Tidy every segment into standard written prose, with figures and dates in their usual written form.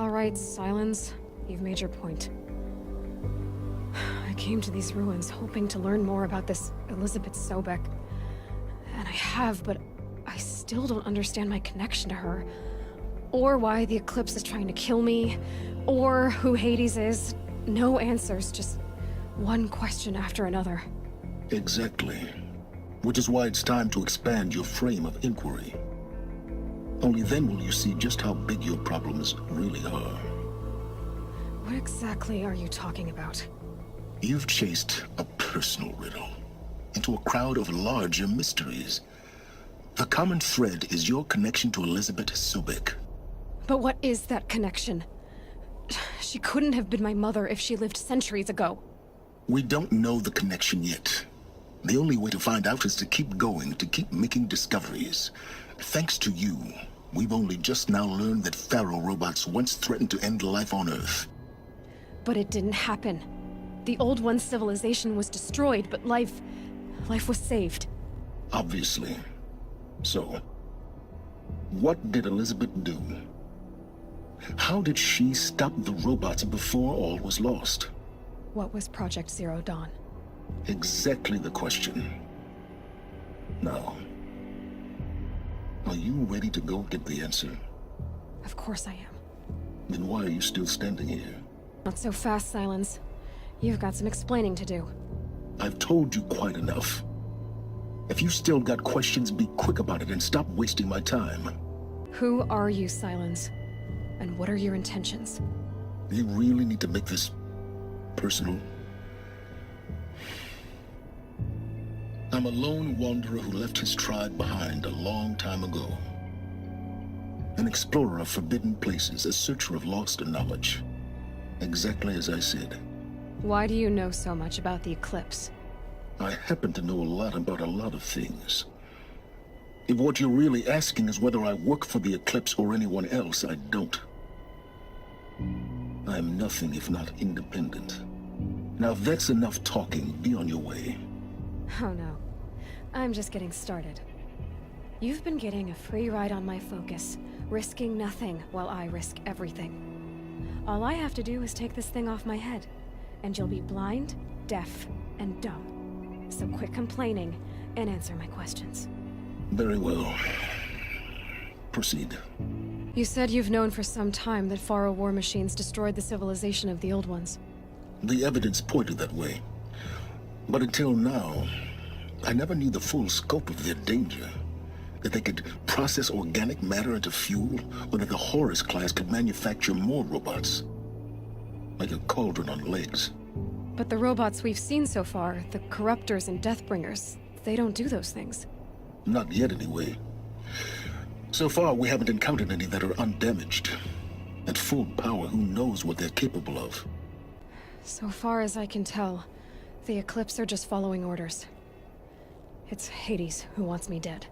All right, Silence. You've made your point. I came to these ruins hoping to learn more about this Elizabeth Sobek. And I have, but I still don't understand my connection to her. Or why the Eclipse is trying to kill me. Or who Hades is. No answers, just one question after another. Exactly. Which is why it's time to expand your frame of inquiry. Only then will you see just how big your problems really are. What exactly are you talking about? You've chased a personal riddle into a crowd of larger mysteries. The common thread is your connection to Elizabeth Sobek. But what is that connection? She couldn't have been my mother if she lived centuries ago. We don't know the connection yet. The only way to find out is to keep going, to keep making discoveries. Thanks to you, we've only just now learned that Pharaoh robots once threatened to end life on Earth. But it didn't happen. The Old One's civilization was destroyed, but life was saved. Obviously. So, what did Elizabeth do? How did she stop the robots before all was lost? What was Project Zero Dawn? Exactly the question. Now, are you ready to go get the answer? Of course I am. Then why are you still standing here? Not so fast, Silence. You've got some explaining to do. I've told you quite enough. If you still got questions, be quick about it and stop wasting my time. Who are you, Silence? And what are your intentions? You really need to make this personal? I'm a lone wanderer who left his tribe behind a long time ago. An explorer of forbidden places, a searcher of lost knowledge. Exactly as I said. Why do you know so much about the Eclipse? I happen to know a lot about a lot of things. If what you're really asking is whether I work for the Eclipse or anyone else, I don't. I am nothing if not independent. Now if that's enough talking, be on your way. Oh no. I'm just getting started. You've been getting a free ride on my focus, risking nothing while I risk everything. All I have to do is take this thing off my head, and you'll be blind, deaf, and dumb. So quit complaining and answer my questions. Very well. Proceed. You said you've known for some time that Pharaoh war machines destroyed the civilization of the Old Ones. The evidence pointed that way. But until now, I never knew the full scope of their danger. That they could process organic matter into fuel, or that the Horus class could manufacture more robots. Like a cauldron on legs. But the robots we've seen so far, the Corruptors and Deathbringers, they don't do those things. Not yet, anyway. So far, we haven't encountered any that are undamaged. At full power, who knows what they're capable of? So far as I can tell, the Eclipse are just following orders. It's Hades who wants me dead.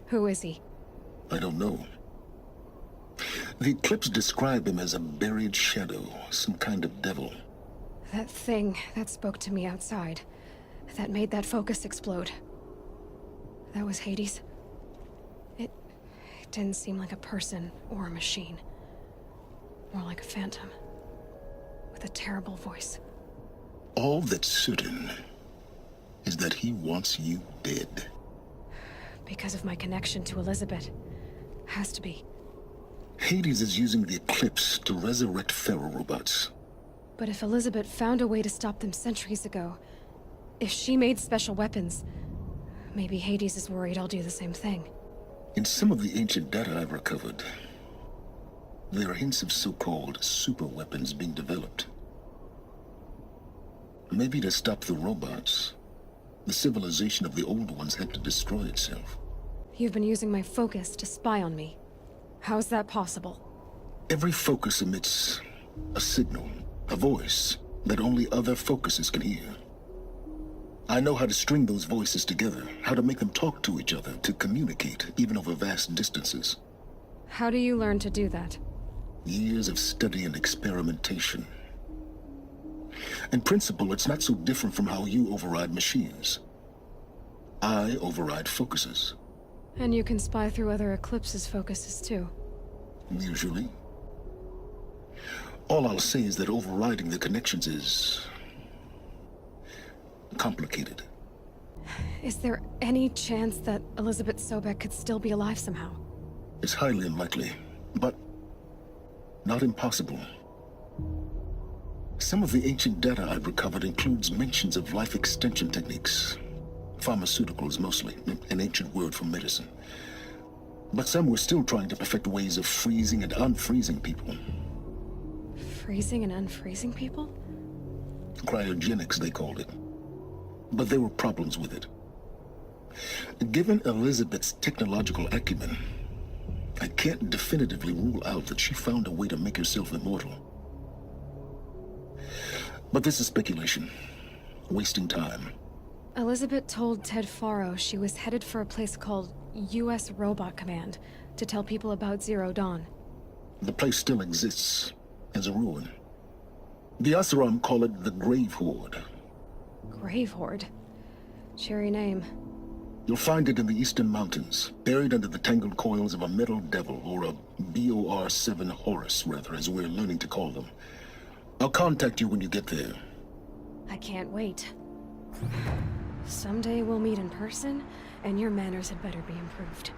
Who is he? I don't know. The Eclipse describe him as a buried shadow, some kind of devil. That thing that spoke to me outside, that made that focus explode. That was Hades. It didn't seem like a person or a machine. More like a phantom. With a terrible voice. All that's certain is that he wants you dead. Because of my connection to Elizabeth. Has to be. Hades is using the Eclipse to resurrect Pharaoh robots. But if Elizabeth found a way to stop them centuries ago, if she made special weapons, maybe Hades is worried I'll do the same thing. In some of the ancient data I've recovered, there are hints of so-called super weapons being developed. Maybe to stop the robots, the civilization of the Old Ones had to destroy itself. You've been using my focus to spy on me. How's that possible? Every focus emits a signal, a voice, that only other focuses can hear. I know how to string those voices together, how to make them talk to each other, to communicate, even over vast distances. How do you learn to do that? Years of study and experimentation. In principle, it's not so different from how you override machines. I override focuses. And you can spy through other Eclipse's focuses too. Usually. All I'll say is that overriding the connections is complicated. Is there any chance that Elizabeth Sobek could still be alive somehow? It's highly unlikely, but not impossible. Some of the ancient data I've recovered includes mentions of life extension techniques. Pharmaceuticals mostly, an ancient word for medicine. But some were still trying to perfect ways of freezing and unfreezing people. Freezing and unfreezing people? Cryogenics, they called it. But there were problems with it. Given Elizabeth's technological acumen, I can't definitively rule out that she found a way to make herself immortal. But this is speculation. Wasting time. Elizabeth told Ted Faro she was headed for a place called U.S. Robot Command to tell people about Zero Dawn. The place still exists as a ruin. The Asaram call it the Grave Horde. Grave Horde? Cheery name. You'll find it in the Eastern Mountains, buried under the tangled coils of a metal devil, or a BOR-7 Horus, rather, as we're learning to call them. I'll contact you when you get there. I can't wait. Someday we'll meet in person, and your manners had better be improved.